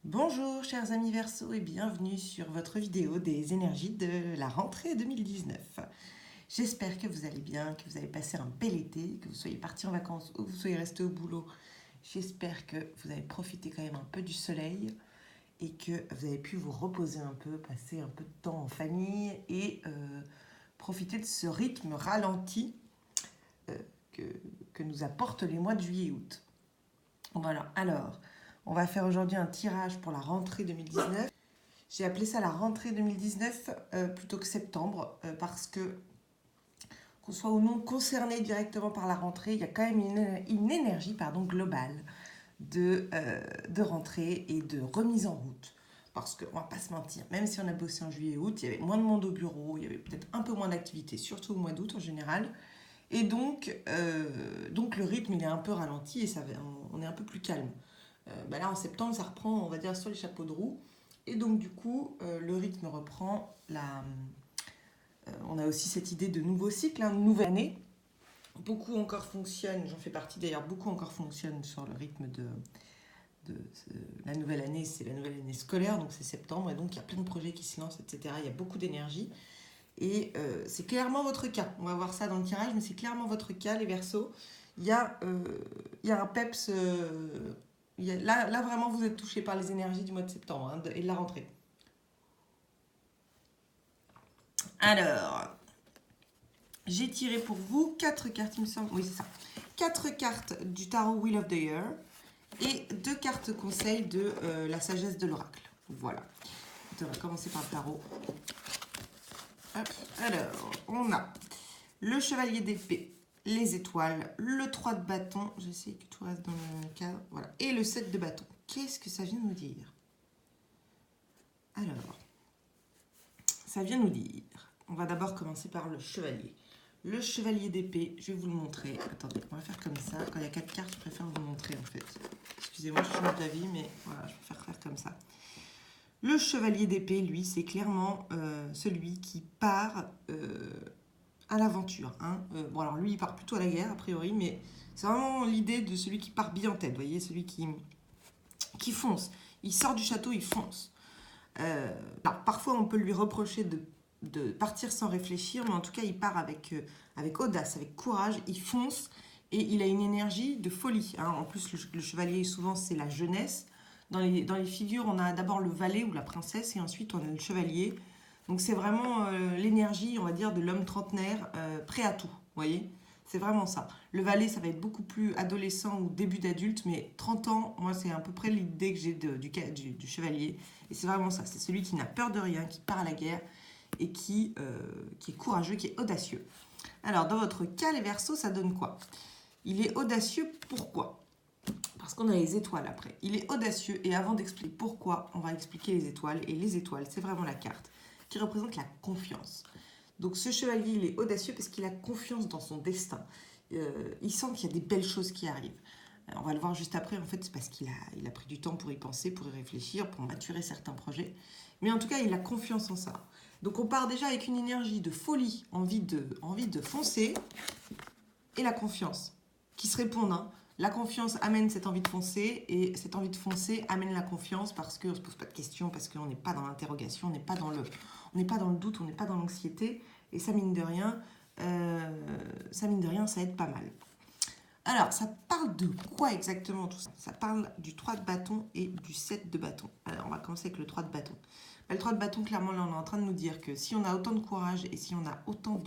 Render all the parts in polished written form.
Bonjour chers amis Verseau et bienvenue sur votre vidéo des énergies de la rentrée 2019. J'espère que vous allez bien, que vous avez passé un bel été, que vous soyez partis en vacances ou que vous soyez restés au boulot. J'espère que vous avez profité quand même un peu du soleil et que vous avez pu vous reposer un peu, passer un peu de temps en famille et profiter de ce rythme ralenti euh, que, que nous apportent les mois de juillet et août. Voilà, alors, on va faire aujourd'hui un tirage pour la rentrée 2019. J'ai appelé ça la rentrée 2019 plutôt que septembre parce que, qu'on soit ou non concerné directement par la rentrée, il y a quand même une énergie globale de rentrée et de remise en route. Parce qu'on ne va pas se mentir, même si on a bossé en juillet et août, il y avait moins de monde au bureau, il y avait peut-être un peu moins d'activité, surtout au mois d'août en général. Et donc le rythme il est un peu ralenti et on est un peu plus calme. Là en septembre ça reprend, on va dire, sur les chapeaux de roue. Et donc du coup le rythme reprend. On a aussi cette idée de nouveau cycle, de nouvelle année. Beaucoup encore fonctionnent, j'en fais partie d'ailleurs, beaucoup encore fonctionnent sur le rythme de la nouvelle année, c'est la nouvelle année scolaire, donc c'est septembre, et donc il y a plein de projets qui se lancent, etc. Il y a beaucoup d'énergie. Et c'est clairement votre cas. On va voir ça dans le tirage, mais c'est clairement votre cas, les Verseaux. Il y a un peps. Là, vraiment, vous êtes touché par les énergies du mois de septembre et de la rentrée. Alors, j'ai tiré pour vous 4 cartes, il me semble. Oui, c'est ça. 4 cartes du tarot Wheel of the Year et 2 cartes conseils de la sagesse de l'oracle. Voilà. On va commencer par le tarot. Hop. Alors, on a le chevalier d'épée, les étoiles, le 3 de bâton, j'essaie que tout reste dans le cadre, voilà, et le 7 de bâton. Qu'est-ce que ça vient nous dire? Alors, ça vient nous dire, on va d'abord commencer par le chevalier. Le chevalier d'épée, je vais vous le montrer. Attendez, on va faire comme ça. Quand il y a 4 cartes, je préfère vous le montrer en fait. Excusez-moi, je change d'avis, mais voilà, je préfère faire comme ça. Le chevalier d'épée, lui, c'est clairement celui qui part à l'aventure. Bon, alors lui, il part plutôt à la guerre, a priori, mais c'est vraiment l'idée de celui qui part bien en tête, vous voyez, celui qui fonce. Il sort du château, il fonce. Alors, parfois, on peut lui reprocher de partir sans réfléchir, mais en tout cas, il part avec audace, avec courage, il fonce, et il a une énergie de folie. En plus, le chevalier, souvent, c'est la jeunesse. Dans les figures, on a d'abord le valet ou la princesse, et ensuite, on a le chevalier. Donc c'est vraiment l'énergie, on va dire, de l'homme trentenaire, prêt à tout, vous voyez. C'est vraiment ça. Le valet, ça va être beaucoup plus adolescent ou début d'adulte, mais 30 ans, moi, c'est à peu près l'idée que j'ai du chevalier. Et c'est vraiment ça, c'est celui qui n'a peur de rien, qui part à la guerre et qui est courageux, qui est audacieux. Alors, dans votre cas, les Verseaux, ça donne quoi? Il est audacieux, pourquoi? Parce qu'on a les étoiles après. Il est audacieux, et avant d'expliquer pourquoi, on va expliquer les étoiles. Et les étoiles, c'est vraiment la carte qui représente la confiance. Donc ce chevalier, il est audacieux parce qu'il a confiance dans son destin. Il sent qu'il y a des belles choses qui arrivent. On va le voir juste après, en fait, c'est parce qu'il a pris du temps pour y penser, pour y réfléchir, pour maturer certains projets. Mais en tout cas, il a confiance en ça. Donc on part déjà avec une énergie de folie, envie de foncer, et la confiance qui se répondent. La confiance amène cette envie de foncer, et cette envie de foncer amène la confiance parce qu'on ne se pose pas de questions, parce qu'on n'est pas dans l'interrogation, on n'est pas dans le doute, on n'est pas dans l'anxiété, et ça mine de rien, ça aide pas mal. Alors, ça parle de quoi exactement tout ça? Ça parle du 3 de bâton et du 7 de bâton. Alors, on va commencer avec le 3 de bâton. Le 3 de bâton, clairement, là, on est en train de nous dire que si on a autant de courage et si on a autant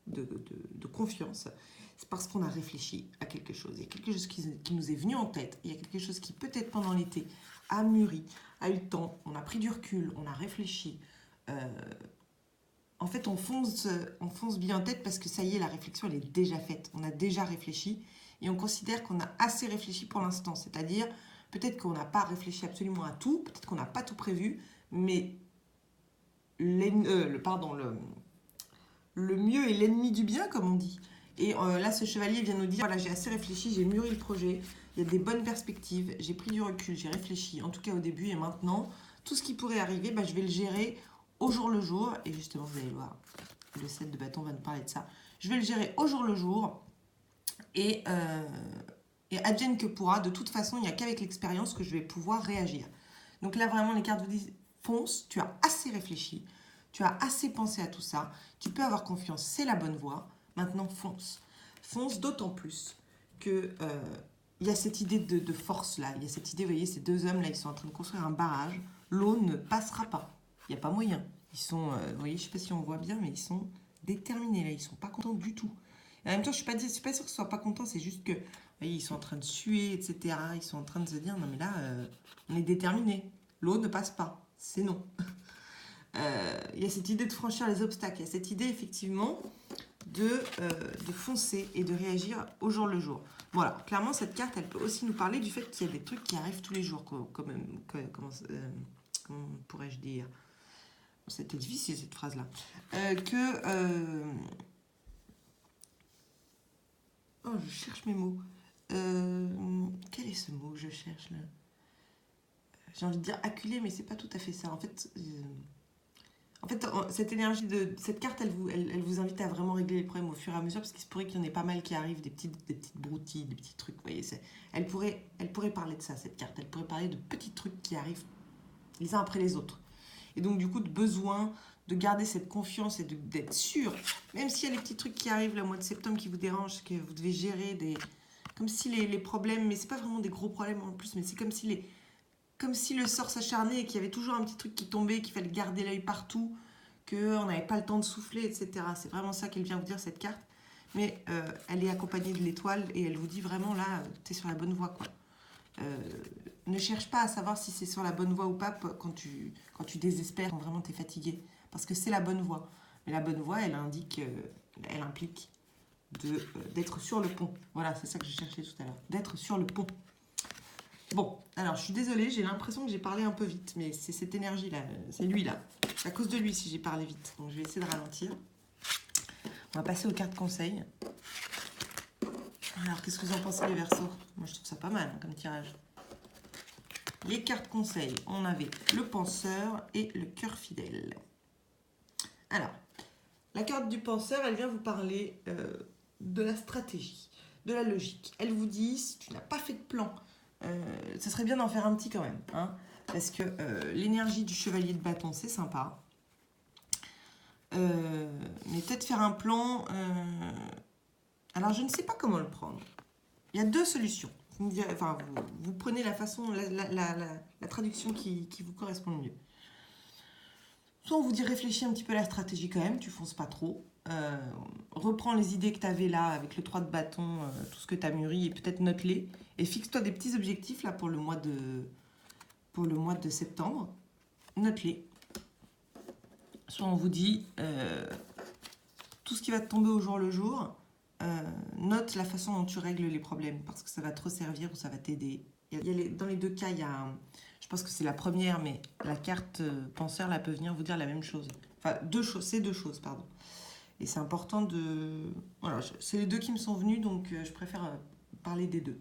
de confiance, c'est parce qu'on a réfléchi à quelque chose. Il y a quelque chose qui nous est venu en tête. Il y a quelque chose qui, peut-être pendant l'été, a mûri, a eu le temps. On a pris du recul, on a réfléchi. En fait, on fonce bien en tête parce que ça y est, la réflexion, elle est déjà faite. On a déjà réfléchi et on considère qu'on a assez réfléchi pour l'instant. C'est-à-dire, peut-être qu'on n'a pas réfléchi absolument à tout, peut-être qu'on n'a pas tout prévu, mais le mieux est l'ennemi du bien, comme on dit. Et là, ce chevalier vient nous dire, voilà, j'ai assez réfléchi, j'ai mûri le projet, il y a des bonnes perspectives, j'ai pris du recul, j'ai réfléchi, en tout cas au début et maintenant, tout ce qui pourrait arriver, je vais le gérer au jour le jour. Et justement, vous allez voir, le 7 de bâton va nous parler de ça. Je vais le gérer au jour le jour et advienne que pourra. De toute façon, il n'y a qu'avec l'expérience que je vais pouvoir réagir. Donc là, vraiment, les cartes vous disent, fonce, tu as assez réfléchi, tu as assez pensé à tout ça, tu peux avoir confiance, c'est la bonne voie, maintenant fonce. Fonce d'autant plus que il y a cette idée de force là, il y a cette idée, vous voyez, ces deux hommes là, ils sont en train de construire un barrage, l'eau ne passera pas, il n'y a pas moyen. Ils sont, vous voyez, je ne sais pas si on voit bien, mais ils sont déterminés là, ils ne sont pas contents du tout. Et en même temps, je ne suis pas sûre qu'ils ne soient pas contents, c'est juste que, vous voyez, ils sont en train de suer, etc. Ils sont en train de se dire, non mais là, on est déterminés, l'eau ne passe pas, c'est non. Il y a cette idée de franchir les obstacles, il y a cette idée effectivement de foncer et de réagir au jour le jour. Voilà, clairement cette carte elle peut aussi nous parler du fait qu'il y a des trucs qui arrivent tous les jours, comment pourrais-je dire, c'était difficile cette phrase là, oh je cherche mes mots, quel est ce mot que je cherche là, j'ai envie de dire acculé mais c'est pas tout à fait ça en fait, cette énergie de cette carte, elle vous invite à vraiment régler les problèmes au fur et à mesure, parce qu'il se pourrait qu'il y en ait pas mal qui arrivent, des petites broutilles, des petits trucs. Vous voyez, elle pourrait parler de ça, cette carte. Elle pourrait parler de petits trucs qui arrivent les uns après les autres. Et donc, du coup, de besoin de garder cette confiance et d'être sûr, même s'il y a les petits trucs qui arrivent le mois de septembre qui vous dérangent, que vous devez gérer, comme si les problèmes, mais c'est pas vraiment des gros problèmes en plus, mais c'est comme si le sort s'acharnait et qu'il y avait toujours un petit truc qui tombait, qu'il fallait garder l'œil partout, qu'on n'avait pas le temps de souffler, etc. C'est vraiment ça qu'elle vient vous dire, cette carte. Mais elle est accompagnée de l'étoile et elle vous dit vraiment là, tu es sur la bonne voie, quoi. Ne cherche pas à savoir si c'est sur la bonne voie ou pas quand tu désespères, quand vraiment tu es fatigué. Parce que c'est la bonne voie. Mais la bonne voie, elle implique d'être sur le pont. Voilà, c'est ça que je cherchais tout à l'heure. D'être sur le pont. Bon, alors je suis désolée, j'ai l'impression que j'ai parlé un peu vite, mais c'est cette énergie-là, c'est lui-là. C'est à cause de lui si j'ai parlé vite. Donc je vais essayer de ralentir. On va passer aux cartes conseils. Alors qu'est-ce que vous en pensez les Verseaux? Moi je trouve ça pas mal hein, comme tirage. Les cartes conseils, on avait le penseur et le cœur fidèle. Alors, la carte du penseur, elle vient vous parler de la stratégie, de la logique. Elle vous dit, si tu n'as pas fait de plan, ça serait bien d'en faire un petit quand même. Hein, parce que l'énergie du chevalier de bâton, c'est sympa. Mais peut-être faire un plan... alors, je ne sais pas comment le prendre. Il y a deux solutions. Vous prenez la façon, la traduction qui vous correspond le mieux. Soit on vous dit réfléchis un petit peu à la stratégie quand même, tu fonces pas trop. Reprends les idées que tu avais là avec le 3 de bâton, tout ce que tu as mûri et peut-être note-les. Et fixe-toi des petits objectifs là pour le mois de septembre. Note-les. Soit on vous dit tout ce qui va te tomber au jour le jour, note la façon dont tu règles les problèmes parce que ça va te resservir ou ça va t'aider. Dans les deux cas, il y a je pense que c'est la première, mais la carte penseur là peut venir vous dire la même chose. Enfin, c'est deux choses, pardon. Et c'est important de... Voilà, c'est les deux qui me sont venus, donc je préfère parler des deux.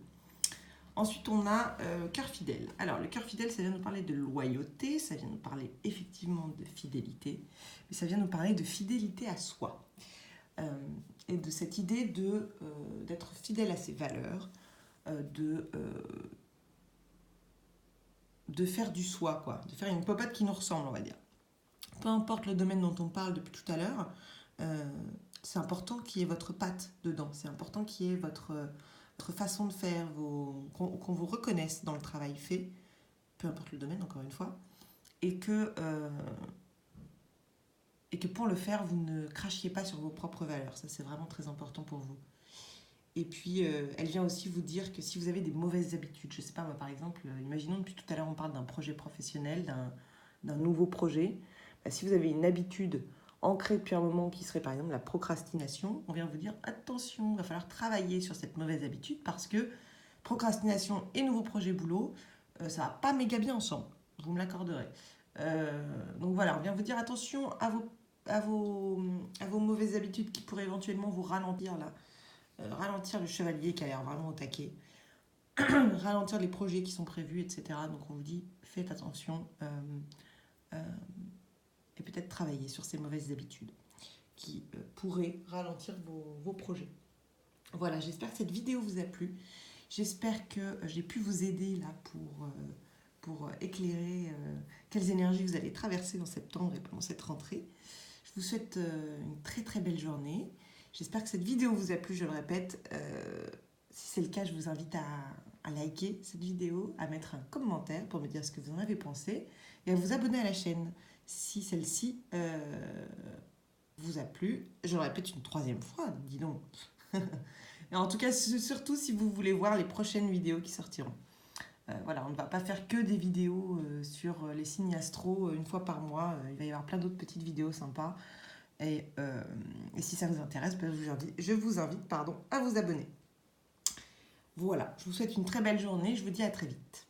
Ensuite, on a cœur fidèle. Alors, le cœur fidèle, ça vient nous parler de loyauté, ça vient nous parler effectivement de fidélité, mais ça vient nous parler de fidélité à soi. Et de cette idée d'être fidèle à ses valeurs, de faire du soi, quoi, de faire une popote qui nous ressemble, on va dire. Peu importe le domaine dont on parle depuis tout à l'heure, c'est important qu'il y ait votre patte dedans, c'est important qu'il y ait votre façon de faire, qu'on vous reconnaisse dans le travail fait, peu importe le domaine, encore une fois, et que pour le faire, vous ne crachiez pas sur vos propres valeurs. Ça, c'est vraiment très important pour vous. Et puis, elle vient aussi vous dire que si vous avez des mauvaises habitudes, je ne sais pas, moi, par exemple, imaginons depuis tout à l'heure, on parle d'un projet professionnel, d'un nouveau projet. Bah, si vous avez une habitude ancrée depuis un moment qui serait, par exemple, la procrastination, on vient vous dire, attention, il va falloir travailler sur cette mauvaise habitude parce que procrastination et nouveau projet boulot, ça ne va pas méga bien ensemble. Vous me l'accorderez. Donc voilà, on vient vous dire attention à vos mauvaises habitudes qui pourraient éventuellement vous ralentir là. Ralentir le chevalier qui a l'air vraiment au taquet, ralentir les projets qui sont prévus, etc. Donc on vous dit, faites attention et peut-être travailler sur ces mauvaises habitudes qui pourraient ralentir vos projets. Voilà, j'espère que cette vidéo vous a plu. J'espère que j'ai pu vous aider là pour éclairer quelles énergies vous allez traverser en septembre et pendant cette rentrée. Je vous souhaite une très très belle journée. J'espère que cette vidéo vous a plu, je le répète. Si c'est le cas, je vous invite à liker cette vidéo, à mettre un commentaire pour me dire ce que vous en avez pensé et à vous abonner à la chaîne si celle-ci vous a plu. Je le répète une troisième fois, dis donc. Et en tout cas, surtout si vous voulez voir les prochaines vidéos qui sortiront. Voilà, on ne va pas faire que des vidéos sur les signes astro une fois par mois. Il va y avoir plein d'autres petites vidéos sympas. Et si ça vous intéresse, je vous invite à vous abonner. Voilà, je vous souhaite une très belle journée. Je vous dis à très vite.